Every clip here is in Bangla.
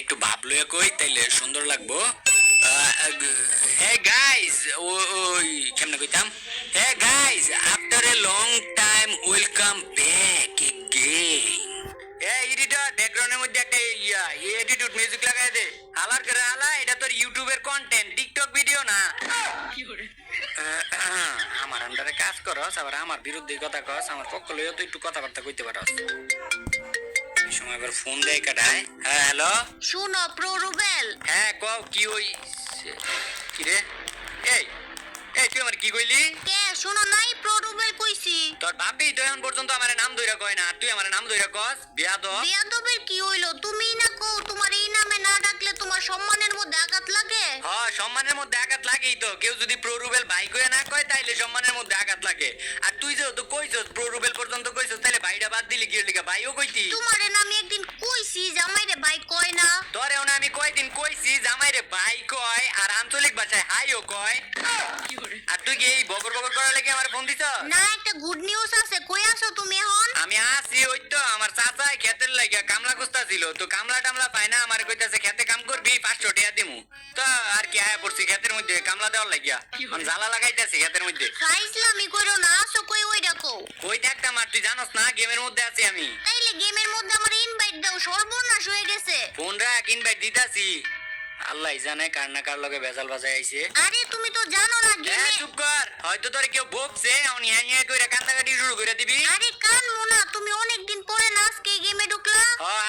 একটু ভাব লইয়া কই তাইলে সুন্দর লাগবো। হে গাইস, ওই কেমনে কইতাম, hey guys after a long time welcome back again. Editor ব্যাকগ্রাউন্ডের মধ্যে একটা এডিটর মিউজিক লাগাই দে। হালার করে হালা, এটা তোর ইউটিউবের কন্টেন্ট, টিকটক ভিডিও না। আমার আন্ডারে কাজ করস, আবার আমার বিরুদ্ধে কথা কস, আমার পক্ষ লইয়া তো একটু কথাবার্তা কইতে পারস। এই সময় আবার ফোন দেয় কাটায়। হ্যাঁ হ্যালো, শুনো প্রো রুবেল। হ্যাঁ কও কি হইছে? কি রে? এই এই তুই আমার কি কইলি? কে শুনো নাই? প্রো রুবেল কইছি। তোর বাপই তো এখন পর্যন্ত আমার নাম ধইরা কয় না, আর তুই আমার নাম ধইরা কস বিয়াদব। বিয়াদবের কি হইলো? তুমি না কও তোমার এই নামে না ডাকলে তোমার সম্মানের মধ্যে আঘাত লাগে। হ্যাঁ, সম্মানের মধ্যে আঘাত লাগেই তো। কেউ যদি প্রো রুবেল ভাই কইয়া না কয় তাইলে সম্মানের মধ্যে আঘাত লাগে। আর তুই যেহেতু কইছস প্রো রুবেল পর্যন্ত কইছস, তাইলে ভাইটা বাদ দিলি কি লিগা? ভাইও কইতি। তোমারে না আমি একদিন কইছি জামাইরে ভাই কয় না। তোরেও না আমি কয়দিন কইছি জামাইরে ভাই কয়, আর আঞ্চলিক ভাষায় হাইও কয়। আর তুই কি এই বকর বকর করার লাগি আমার ফোন দিছ? না, একটা গুড নিউজ আছে। কই আছো তুমি এখন? আমি আসি, ওই তো আমার চাচা ক্ষেতের লাগিয়া কামলা খুঁজতা ছিল, তো কামলা টামলা পায় না, আমার কইতাছে খেতে কাম করবি 500 টাকা দিমু। তো আর কি আয়া পড়ছি ক্ষেতের মধ্যে কামলা দেওয়ার লাগিয়া। আমি জ্বালা লাগাইতেছি ক্ষেতের মধ্যে। ফাইজলামি কইরো না, আছো কই ওইটা কও। কই থাকতাম আর তুই জানোস না গেমের মধ্যে আছি আমি। তাইলে গেমের মধ্যে আমার ইনভাইট দাও, সর্বনাশ হয়ে গেছে। ফোন রাখ, ইনভাইট দিতাছি। আল্লাহ জানে কার না কার লগে ভেজাল বাজায় আইছে। আরে তুমি তো জানো না গেমে। চুপ কর, হয়তো তোরে কেউ বকছে, উনি হ্যাঁ হ্যাঁ কইরা কান্দাকাটি শুরু করে দিবি। আরে কান মোনা, তুমি অনেকদিন পরে না আজকে গেমে ঢুকলা।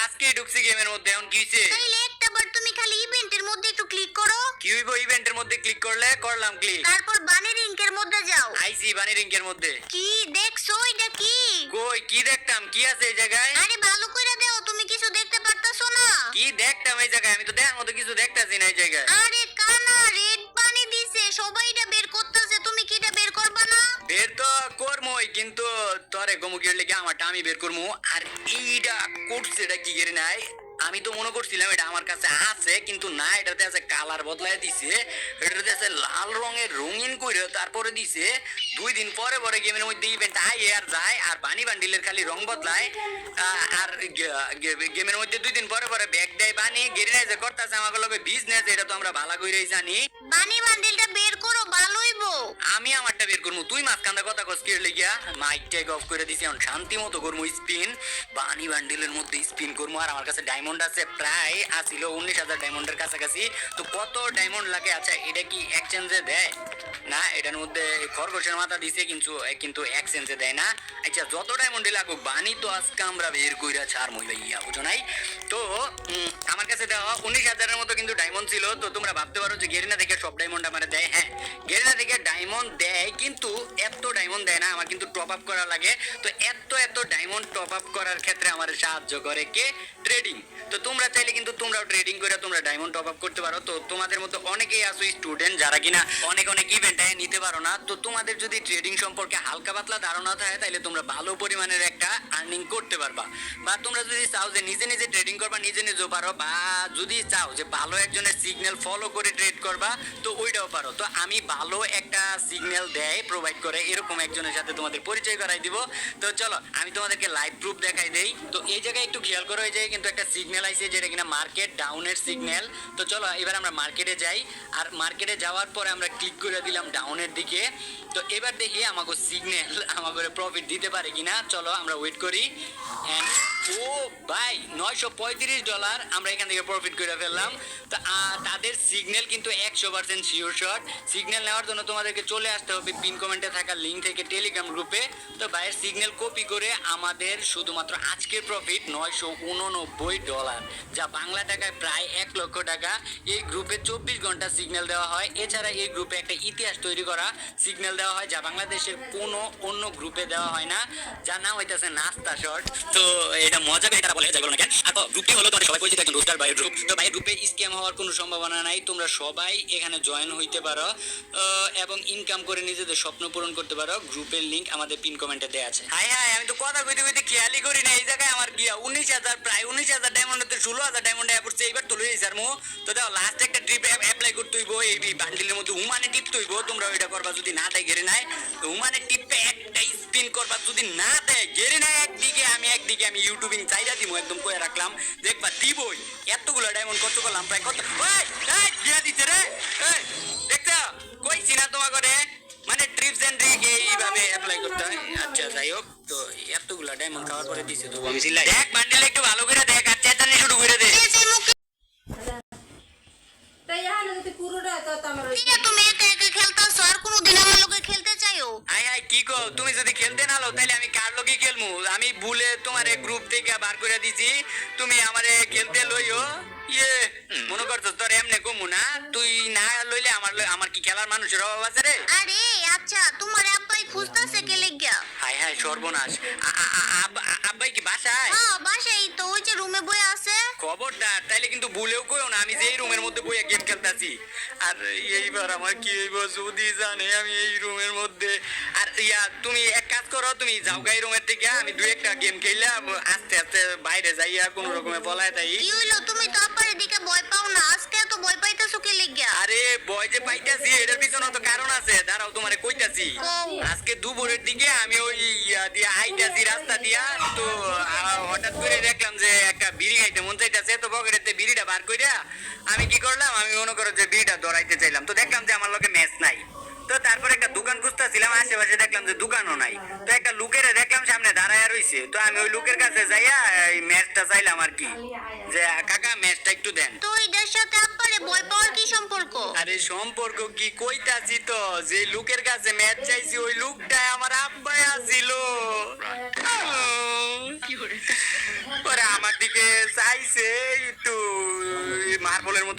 আজকেই ঢুকছি গেমের মধ্যে, এখন কি হইছে? তাইলে একটাবার তুমি খালি ইভেন্টের মধ্যে একটু ক্লিক করো। কি হইব ইভেন্টের মধ্যে ক্লিক করলে? করলাম ক্লিক। তারপর বানি রিংকের মধ্যে যাও। আইসি বানি রিংকের মধ্যে। কি দেখছো? এটা কি? কই কি দেখতাম? কি আছে এই জায়গায়? আরে ভালো কইরা দাও, তুমি কিছু দেখতে পারতাছো না। কি দেখতাম এই জায়গায়? আমি তো দেখার মতো কিছু দেখতাছি না এই জায়গায়। আরে কানা, রেড বানি দিছে, সবাই এটা বের করতেছে, তুমি কি এটা বের করবা না? বের তো করমই, কিন্তু তোরে গমুকের লেগে আমারটা আমি বের করবো। আর এইটা করছে, এটা কি গেরে নাই? আমি তো মনে করছিলাম এটা আমার কাছে আছে, কিন্তু না, এটাতে আছে কালার বদলায় দিছে, এটাতে আছে লাল রঙের রঙিন কইরে তারপরে দিছে। 2 দিন পরে পরে গেমের মধ্যে ইভেন্ট আয় আর যায়, আর বানি বান্ডিলের খালি রং বদলায়। আর গেমের মধ্যে 2 দিন পরে পরে ব্যাগ দেয় বানি। গেরে নাই যে করতেছে আমাকে লগে বিজনেস, এটা তো আমরা ভালো কইরাই জানি। বানি বান্ডিলটা বের করো, ভালো হইবো। আমি আমারটা বের করবো, তুই মাঝখানটা কথা কস কি লেগিয়া? মাইক ট্যাগ অফ করে দিছি, এখন শান্তি মতো করবো স্পিন। বানি বান্ডিলের মধ্যে স্পিন করবো। আর আমার কাছে ডায়মন্ড আছে প্রায়, আসিল 19,000 ডায়মন্ডের কাছাকাছি। তো কত ডায়মন্ড লাগে? আচ্ছা, এটা কি এক্সচেঞ্জে দেয় না? এটার মধ্যে খরগোশের মাথা দিছে, কিন্তু এক্সচেঞ্জে দেয় না। আচ্ছা, যত ডায়মন্ডে লাগুক, বানি তো আজকে আমরা বের কইরা ছাড় মই ভাইয়া, বুঝো নাই? তো আমার কাছে দেওয়া 19,000-এর মতো কিন্তু ডায়মন্ড ছিল। তো তোমরা ভাবতে পারো যে গেরিনা থেকে সব ডায়মন্ড আমার দেয়। হ্যাঁ, গেরিনা থেকে ডায়মন্ড দেয়, কিন্তু এত ডায়মন্ড দেয় না, আমার কিন্তু টপ আপ করা লাগে। তো এত ডায়মন্ড টপ আপ করার ক্ষেত্রে আমার সাহায্য করে কে? ট্রেডিং। তো তোমরা চাইলে কিন্তু তোমরাও ট্রেডিং করে তোমরা ডায়মন্ড টপ আপ করতে পারো। তো তোমাদের মধ্যে অনেকেই আছো স্টুডেন্ট যারা কিনা অনেক ইভেন্টে নিতে পারো না। তো তোমাদের যদি ট্রেডিং সম্পর্কে হালকা পাতলা ধারণা থাকে, তাহলে তোমরা ভালো পরিমাণের একটা আর্নিং করতে পারবা। বা তোমরা যদি চাও যে নিজে নিজে ট্রেডিং করবা, নিজে নিজেও পারো। বা যদি চাও যে ভালো একজনের সিগন্যাল ফলো করে ট্রেড করবা, তো ওইটাও পারো। তো আমি ভালো একটা সিগন্যাল দেয় প্রোভাইড করে এরকম একজনের সাথে তোমাদের পরিচয় করাই দিব। তো চলো আমি তোমাদেরকে লাইভ প্রুফ দেখাই দেই। তো এই জায়গায় একটু খেয়াল করো, এই জায়গায় কিন্তু একটা সিগন্যাল আইছে যেটা কিনা মার্কেট ডাউনের সিগন্যাল। তো চলো এবার আমরা মার্কেটে যাই। আর মার্কেটে যাওয়ার পরে আমরা ক্লিক করে দিলাম ডাউনের দিকে। তো এবার দেখি আমাকে সিগন্যাল আমাকে প্রফিট দিতে পারে কিনা। চলো আমরা ওয়েট করি। এন্ড ও ভাই, $935 আমরা এখান থেকে প্রফিট করে ফেললাম। তো তাদের সিগন্যাল কিন্তু 100% শিওর শট। সিগন্যাল নেওয়ার জন্য তোমাদেরকে চলে আসতে হবে পিন কমেন্টে থাকা লিঙ্ক থেকে টেলিগ্রাম গ্রুপে। তো ভাইয়ের সিগন্যাল কপি করে আমাদের শুধুমাত্র আজকের প্রফিট $989, যা বাংলা টাকায় প্রায় 1 লক্ষ টাকা। এই গ্রুপে 24 ঘন্টা সিগন্যাল দেওয়া হয়। এছাড়া এই গ্রুপে একটা ইতিহাস তৈরি করা সিগন্যাল দেওয়া হয়, যা বাংলাদেশের কোনো অন্য গ্রুপে দেওয়া হয় না, যার নাম হইতেছে নাস্তা শট। তো এটা মজা করে তারা বলে যাই বলো না কেন। আর গ্রুপটি হলো তোমাদের সবাই পরিচিত একজন রোস্টার ভাইয়ের গ্রুপ। তো ভাইয়ের গ্রুপে স্ক্যাম হওয়ার কোনো সম্ভাবনা নাই। তোমরা সবাই এখানে জয়েন হইতে পারো এবং ইনকাম করে নিজেদের স্বপ্ন পূরণ করতে পারো। গ্রুপের লিংক আমাদের পিন কমেন্টে দেওয়া আছে। হাই হাই, আমি তো কথা কইতে কইতে খেয়ালই করি না এই জায়গায় আমার গিয়া 19,000 প্রায় 19,000 ডায়মন্ড হতে 16,000 ডায়মন্ড পড়ছে। এইবার তো লই স্যার মো। তো দাও লাস্ট একটা ট্রিপ অ্যাপ্লাই করতে হইব। এই বান্ডিলের মধ্যে হুমানে টিপতে হইব। তোমরা ওইটা করবা যদি না তাই গেরে নাই। হুমানে টিপে একটা স্পিন করবা যদি না দেয় গেরি না একদিকে আমি ইউটিউবিং চাইরা দিমু একদম কয়ে রাখলাম দেখবা দিবই এতগুলো ডায়মন্ড কত করলাম প্রায় কত ওই এই দিয়া দিতে রে এই দেখছো কইছি না তোমাকে করে মানে ট্রিপস এন্ড ট্রিক এইভাবে অ্যাপ্লাই করতে হয় আচ্ছা যাই হোক তো এতগুলো ডায়মন্ড খাওয়ার পরে দিছে তো আমি সিলাই দেখ বান্ডেল একটু ভালো করে দেখ আর চেতানি শুরু করে দে তাই এখানে যদি পুরোটা তো আমার ঠিক আছে, তুমি একা একা খেলতাছো আর কোনোদিন আমার লগে খেলতে চাইও? আই আই কি কো তুমি যদি খেলতে না লো তাহলে আমি কার লগে খেলমু আমি ভুলে তোমারে গ্রুপ থেকে বার করে দিছি তুমি আমারে খেলতে লইও ইয়ে মনে করছো তোর এমনে কমু না তুই না লইলে আমার কি খেলার মানুষের অভাব আছে রে আরে আচ্ছা, তোমার আব্বাই খুঁজতাছে কে লাগিয়া? হাই হাই সর্বনাশ আব্বাই কি বাসায় হ্যাঁ, বাসায় তো ওই যে রুমে বয়ে আছে। খবরদার তাইলে কিন্তু ভুলেও কইও না আমি যে এই রুমের মধ্যে বইয়া গেম খেলতাছি আর এইবার আমার কি হইব যদি জানে আমি এই রুমের মধ্যে আর ইয়া তুমি এক কাজ করো তুমি যাও গাই রুমের থেকে আমি দুই একটা গেম খেললাম আস্তে আস্তে বাইরে যাইয়া কোনো রকমে বলায় তাই কি হইলো, তুমি তো আব্বার দিকে ভয় পাও না, আজকে তো ভয় পাইতেছো কে লাগিয়া? আরে বয় যে পাইতাছি এটার পিছনে তো কারণ আছে দাঁড়াও তোমারে কইতাছি কও। আজকে দুপুরের দিকে আমি ওই ইয়া দিয়া আইতাছি রাস্তা দিয়া তো হঠাৎ করে দেখলাম যে একটা বিড়ি খাইতে মন চাইতাছে তো পকেটেতে বিড়িটা বার কইরা আমি কি করলাম আমি মনে করো যে বিড়িটা ধরাইতে চাইলাম তো দেখলাম যে আমার লগে ম্যাচ নাই তো তারপর একটা দোকান খুঁজতেছিলাম আশেপাশে দেখলাম যে দোকানও নাই তো একটা লোকের দেখলাম সামনে দাঁড়ায় রইছে তো আমি ওই লোকের কাছে যাইয়া এই ম্যাচটা চাইলাম আর কি যে কাকা ম্যাচটা একটু দেন তো এটার সাথে আব্বারে ভয় পাওয়ার কি সম্পর্ক? আরে সম্পর্ক কি কইতাছি তো যে লোকের কাছে ম্যাচ চাইছি ওই লোকটা আমার আব্বাই আসিল ওরা আমার দিকে চাইছে একটু মার্বলের মতো